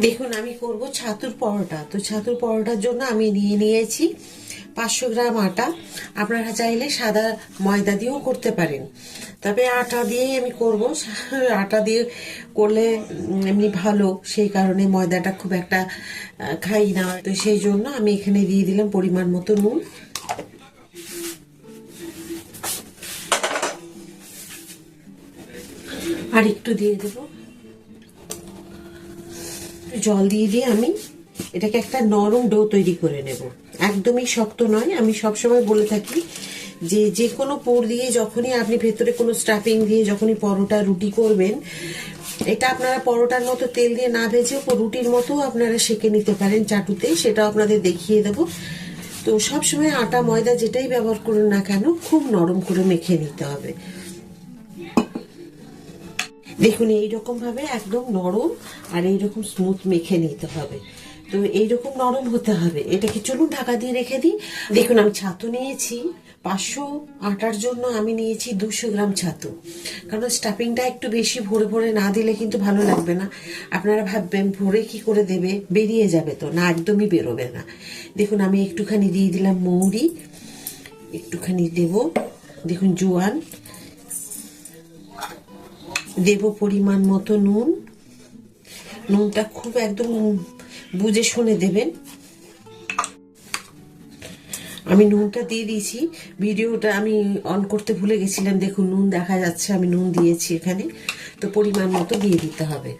দেখুন আমি করব ছাতুর পরোটা। তো ছাতুর পরোটার জন্য আমি নিয়েছি 500 গ্রাম আটা। আপনারা চাইলে সাদা ময়দা দিয়েও করতে পারেন, তবে আটা দিয়েই আমি করব। আটা দিয়ে করলে এমনি ভালো, সেই কারণে ময়দাটা খুব একটা খাই না। তো সেই জন্য আমি এখানে দিয়ে দিলাম পরিমাণ মতো নুন, আর একটু দিয়ে দেবো জল। দিয়ে আমি এটাকে একটা নরম ডো তৈরি করে নেব, একদমই শক্ত নয়। আমি সবসময় বলে থাকি যে যে কোনো পুর দিয়ে যখনই আপনি ভেতরে কোনো স্টাফিং দিয়ে যখনই পরোটা রুটি করবেন, এটা আপনারা পরোটার মতো তেল দিয়ে না ভেজে রুটির মতো আপনারা সেঁকে নিতে পারেন চাটুতে, সেটা আপনাদের দেখিয়ে দেবো। তো সবসময় আটা ময়দা যেটাই ব্যবহার করুন না কেন, খুব নরম করে মেখে নিতে হবে। দেখুন এইরকম ভাবে একদম নরম আর এইরকম স্মুথ মেখে নিতে হবে। তো এইরকম নরম হতে হবে। এটাকে চলুন ঢাকা দিয়ে রেখে দিই। দেখুন আমি ছাতু নিয়েছি 500, আটার জন্য আমি নিয়েছি 200 গ্রাম ছাতু। কারণ স্টাফিংটা একটু বেশি ভরে ভরে না দিলে কিন্তু ভালো লাগবে না। আপনারা ভাববেন ভরে কি করে দেবে, বেরিয়ে যাবে, তো না, একদমই বেরোবে না। দেখুন আমি একটুখানি দিয়ে দিলাম মৌরি, একটুখানি দেব দেখুন জোয়ান, দেব পরিমাণ মতো নুন। নুনটা খুব একদম বুঝে শুনে দেবেন। আমি নুনটা দিয়ে দিয়েছি, ভিডিওটা আমি অন করতে ভুলে গেছিলাম। দেখুন নুন দেখা যাচ্ছে, আমি নুন দিয়েছি এখানে। তো পরিমাণ মতো দিয়ে দিতে হবে।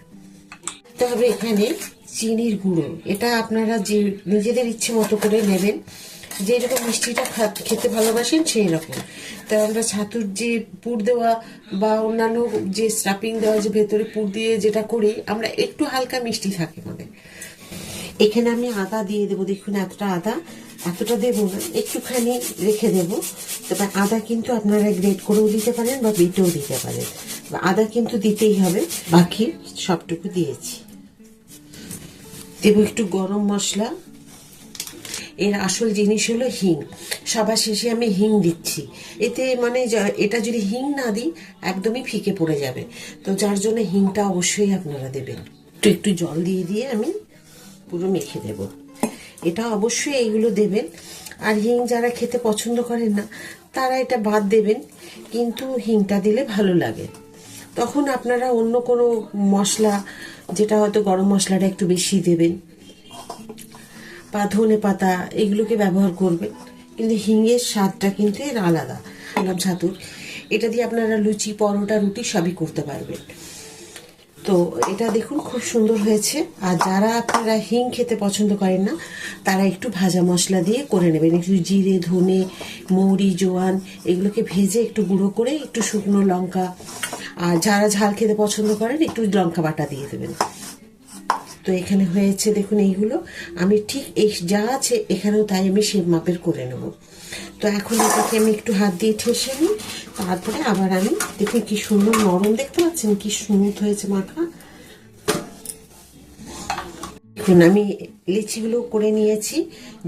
তবে এখানে চিনির গুঁড়ো, এটা আপনারা যে নিজেদের ইচ্ছে মতো করে নেবেন, যেরকম মিষ্টিটা খেতে ভালোবাসেন সেই রকম। তা আমরা ছাতুর যে পুর দেওয়া বা অন্যান্য যে স্টাফিং দেওয়া, যে ভেতরে পুর দিয়ে যেটা করি আমরা, একটু হালকা মিষ্টি থাকে আমাদের। এখানে আমি আদা দিয়ে দেবো। দেখুন এতটা আদা, এতটা দেবো না, একটুখানি রেখে দেবো। তবে আদা কিন্তু আপনারা গ্রেট করেও দিতে পারেন বা বেটেও দিতে পারেন, আদা কিন্তু দিতেই হবে। বাকি সবটুকু দিয়েছি। দেবো একটু গরম মশলা। এর আসল জিনিস হলো হিং। সবার শেষে আমি হিং দিচ্ছি। এতে মানে এটা যদি হিং না দিই একদমই ফিকে পড়ে যাবে। তো যার জন্য হিংটা অবশ্যই আপনারা দেবেন। একটু জল দিয়ে আমি পুরো মেখে দেব। এটা অবশ্যই এইগুলো দেবেন। আর হিং যারা খেতে পছন্দ করেন না তারা এটা বাদ দেবেন, কিন্তু হিংটা দিলে ভালো লাগে। তখন আপনারা অন্য কোনো মশলা, যেটা হয়তো গরম মশলাটা একটু বেশি দেবেন বা ধনে পাতা, এগুলোকে ব্যবহার করবেন। কিন্তু হিঙের স্বাদটা কিন্তু এর আলাদা। ছাতুর এটা দিয়ে আপনারা লুচি, পরোটা, রুটি সবই করতে পারবেন। তো এটা দেখুন খুব সুন্দর হয়েছে। আর যারা আপনারা হিং খেতে পছন্দ করেন না তারা একটু ভাজা মশলা দিয়ে করে নেবেন। একটু জিরে, ধনে, মৌরি, জোয়ান এগুলোকে ভেজে একটু গুঁড়ো করে, একটু শুকনো লঙ্কা, আর যারা ঝাল খেতে পছন্দ করেন একটু লঙ্কা বাটা দিয়ে দেবেন। তো এখানে হয়েছে দেখুন এইগুলো। আমি ঠিক এই যা আছে এখানেও তাই আমি সে মাপের করে নেব। তো এখন এটাকে আমি একটু হাত দিয়ে ঠেসে নিই, তারপরে আবার আমি দেখুন কি সুন্দর নরম, দেখতে পাচ্ছেন কি স্মুথ হয়েছে মাখা। দেখুন আমি লিচিগুলো করে নিয়েছি।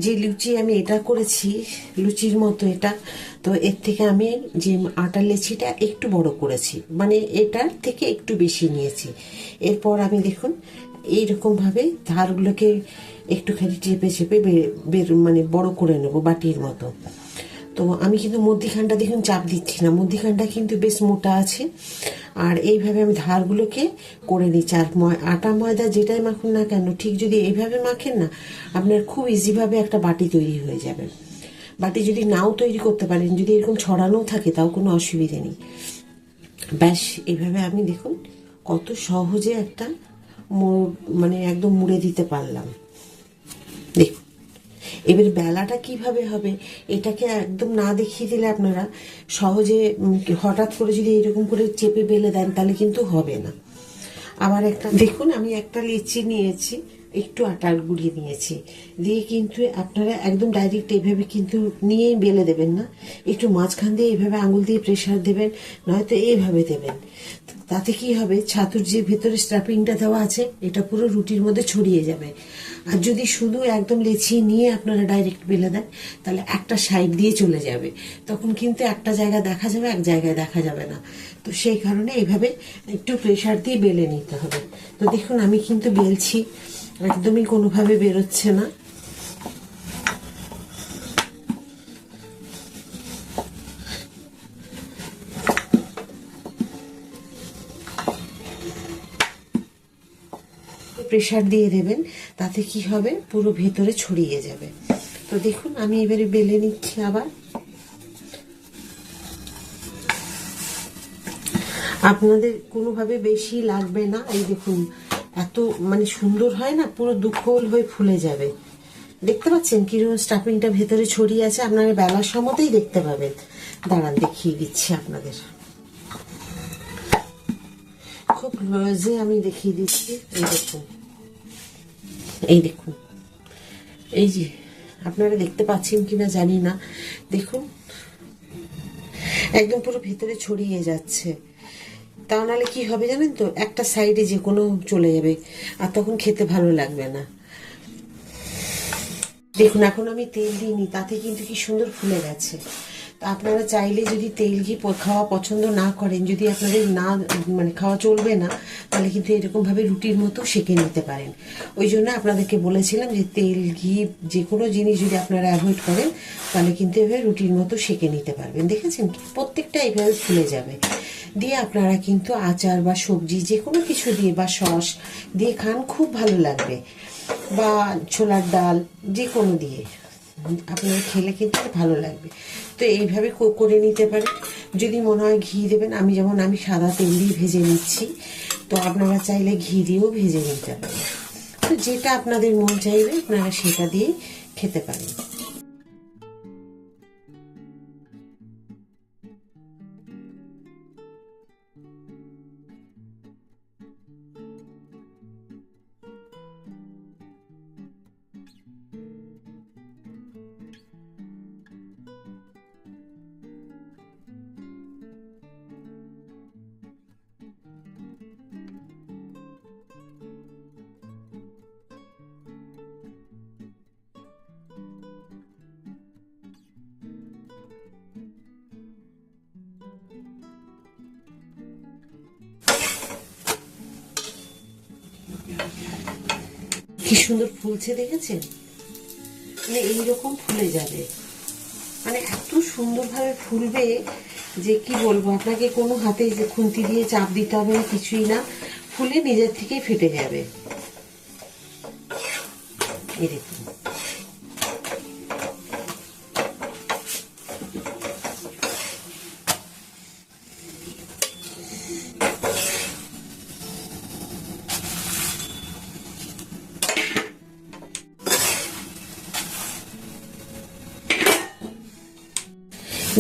যে লুচি আমি এটা করেছি লুচির মতো এটা, তো এর থেকে আমি যে আটার লিচিটা একটু বড় করেছি, মানে এটার থেকে একটু বেশি নিয়েছি। এরপর আমি দেখুন এইরকম ভাবে ধারগুলোকে একটুখানি চেপে চেপে মানে বড় করে নেব বাটির মতো। তো আমি কিন্তু মধ্যিখানটা দেখুন চাপ দিচ্ছি না, মধ্যিখানটা কিন্তু বেশ মোটা আছে। আর এইভাবে আমি ধারগুলোকে করে নিচ্ছি। আর আটা ময়দা যেটাই মাখুন না কেন, ঠিক যদি এইভাবে মাখেন না, আপনার খুব ইজিভাবে একটা বাটি তৈরি হয়ে যাবে। বাটি যদি নাও তৈরি করতে পারেন, যদি এরকম ছড়ানো থাকে, তাও কোনো অসুবিধে নেই। ব্যাস এইভাবে আমি দেখুন কত সহজে একটা মানে একদম মুড়ে দিতে পারলাম। দেখুন এবার বেলাটা কিভাবে হবে, এটাকে একদম না দেখিয়ে দিলে আপনারা সহজে হঠাৎ করে যদি এরকম করে চেপে বেলে দেন তাহলে কিন্তু হবে না। আবার একটা দেখুন আমি একটা লিচি নিয়েছি, একটু আটার গুঁড়িয়ে নিয়েছি, দিয়ে কিন্তু আপনারা একদম ডাইরেক্ট এইভাবে কিন্তু নিয়েই বেলে দেবেন না, একটু মাঝখান দিয়ে এইভাবে আঙুল দিয়ে প্রেসার দেবেন, নয়তো এইভাবে দেবেন। তাতে কি হবে, ছাতুর যে ভেতরে স্ট্রাপিংটা দেওয়া আছে এটা পুরো রুটির মধ্যে ছড়িয়ে যাবে। আর যদি শুধু একদম লেছিয়ে নিয়ে আপনারা ডাইরেক্ট বেলে দেন, তাহলে একটা সাইড দিয়ে চলে যাবে, তখন কিন্তু একটা জায়গা দেখা যাবে, এক জায়গায় দেখা যাবে না। তো সেই কারণে এইভাবে একটু প্রেসার দিয়ে বেলে নিতে হবে। তো দেখুন আমি কিন্তু বেলছি, একদমই কোনোভাবে বেরোচ্ছে না। প্রেসার দিয়ে দেবেন, তাতে কি হবে, পুরো ভেতরে ছড়িয়ে যাবে। তো দেখুন আমি এবারে বেলে নিচ্ছি আবার। আপনাদের কোনোভাবে বেশি লাগবে না, এই দেখুন এত মানে সুন্দর হয় না, পুরো দুখোল হয়ে ফুলে যাবে। দেখতে পাচ্ছেন কিরকম স্টাফিংটা ভেতরে ছড়িয়ে আছে, আপনারা বেলার সময়তেই দেখতে পাবেন। দাঁড়ান দেখিয়ে দিচ্ছি আপনাদের, খুব ক্লোজে আমি দেখিয়ে দিচ্ছি। এই দেখুন, এই দেখুন, এই যে আপনারা দেখতে পাচ্ছেন কিনা জানি না, দেখুন একদম পুরো ভেতরে ছড়িয়ে যাচ্ছে। তা নাহলে কি হবে জানেন তো, একটা সাইডে যে কোনো চলে যাবে, আর তখন খেতে ভালো লাগবে না। দেখুন এখন আমি তেল দিইনি, তাতে কিন্তু কি সুন্দর ফুলে গেছে। তা আপনারা চাইলে যদি তেল ঘি খাওয়া পছন্দ না করেন, যদি আপনাদের না মানে খাওয়া চলবে না, তাহলে কিন্তু এরকম ভাবে রুটির মতো সেঁকে নিতে পারেন। ওই জন্য আপনাদেরকে বলেছিলাম যে তেল ঘি যে কোনো জিনিস যদি আপনারা অ্যাভয়েড করেন, তাহলে কিন্তু এভাবে রুটির মতো সেঁকে নিতে পারবেন। দেখেছেন প্রত্যেকটা এইভাবে ফুলে যাবে। দিয়ে আপনারা কিন্তু আচার বা সবজি যে কোনো কিছু দিয়ে বা সস দিয়ে খান, খুব ভালো লাগবে, বা ছোলার ডাল যে কোনো দিয়ে আপনারা খেলে কিন্তু ভালো লাগবে। তো এইভাবে করে নিতে পারেন। যদি মনে হয় ঘি দেবেন, আমি সাদা তেল দিয়ে ভেজে নিচ্ছি, তো আপনারা চাইলে ঘি দিয়েও ভেজে নিতে পারেন। তো যেটা আপনাদের মন চাইবে আপনারা সেটা দিয়ে খেতে পারেন। কি সুন্দর ফুলছে দেখেছেন, মানে এইরকম ফুলে যাবে, মানে এত সুন্দরভাবে ফুলবে যে কি বলবো আপনাকে, কোনো হাতে যে খুন্তি দিয়ে চাপ দিতে হবে না, কিছুই না, ফুলে নিজের থেকেই ফেটে যাবে। এই দেখুন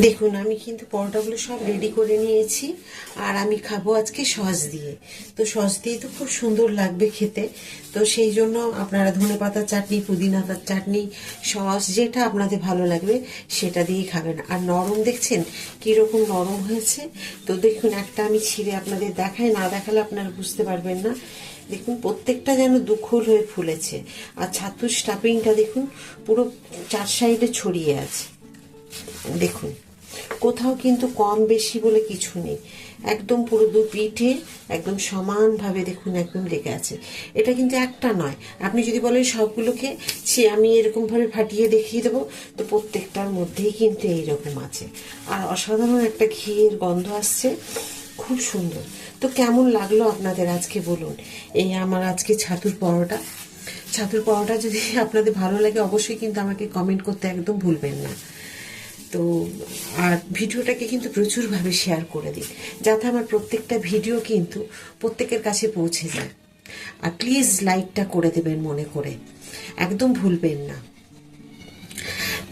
দেখুন আমি কিন্তু পরোটাগুলো সব রেডি করে নিয়েছি, আর আমি খাবো আজকে সস দিয়ে। তো সস দিয়ে তো খুব সুন্দর লাগবে খেতে। তো সেই জন্য আপনারা ধনেপাতার চাটনি, পুদিনার চাটনি, সস যেটা আপনাদের ভালো লাগবে সেটা দিয়ে খাবেন। আর নরম দেখছেন কিরকম নরম হয়েছে। তো দেখুন একটা আমি ছিঁড়ে আপনাদের দেখাই, না দেখালে আপনারা বুঝতে পারবেন না। দেখুন প্রত্যেকটা যেন দুখোল হয়ে ফুলেছে, আর ছাতুর স্টাফিংটা দেখুন পুরো চার সাইডে ছড়িয়ে আছে। দেখুন কোথাও কিন্তু কম বেশি বলে কিছু নেই, একদম পুরো দু পিঠে একদম সমানভাবে দেখুন একদম লেগে আছে। এটা কিন্তু একটা নয়, আপনি যদি বলেন সবগুলোকে আমি এরকম ভাবে ফাটিয়ে দেখিয়ে দেবো, তো প্রত্যেকটার মধ্যেই কিন্তু এইরকম আছে। আর অসাধারণ একটা ঘিয়ের গন্ধ আসছে, খুব সুন্দর। তো কেমন লাগলো আপনাদের আজকে বলুন, এই আমার আজকে ছাতুর পরোটা। ছাতুর পরোটা যদি আপনাদের ভালো লাগে অবশ্যই কিন্তু আমাকে কমেন্ট করতে একদম ভুলবেন না। তো আর ভিডিওটাকে কিন্তু প্রচুরভাবে শেয়ার করে দিন, যাতে আমার প্রত্যেকটা ভিডিও কিন্তু প্রত্যেকের কাছে পৌঁছে যায়। আর প্লিজ লাইকটা করে দেবেন মনে করে, একদম ভুলবেন না।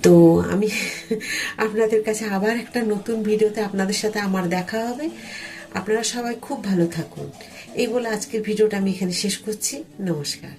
তো আমি আপনাদের কাছে আবার একটা নতুন ভিডিওতে আপনাদের সাথে আমার দেখা হবে। আপনারা সবাই খুব ভালো থাকুন, এই বলে আজকের ভিডিওটা আমি এখানে শেষ করছি। নমস্কার।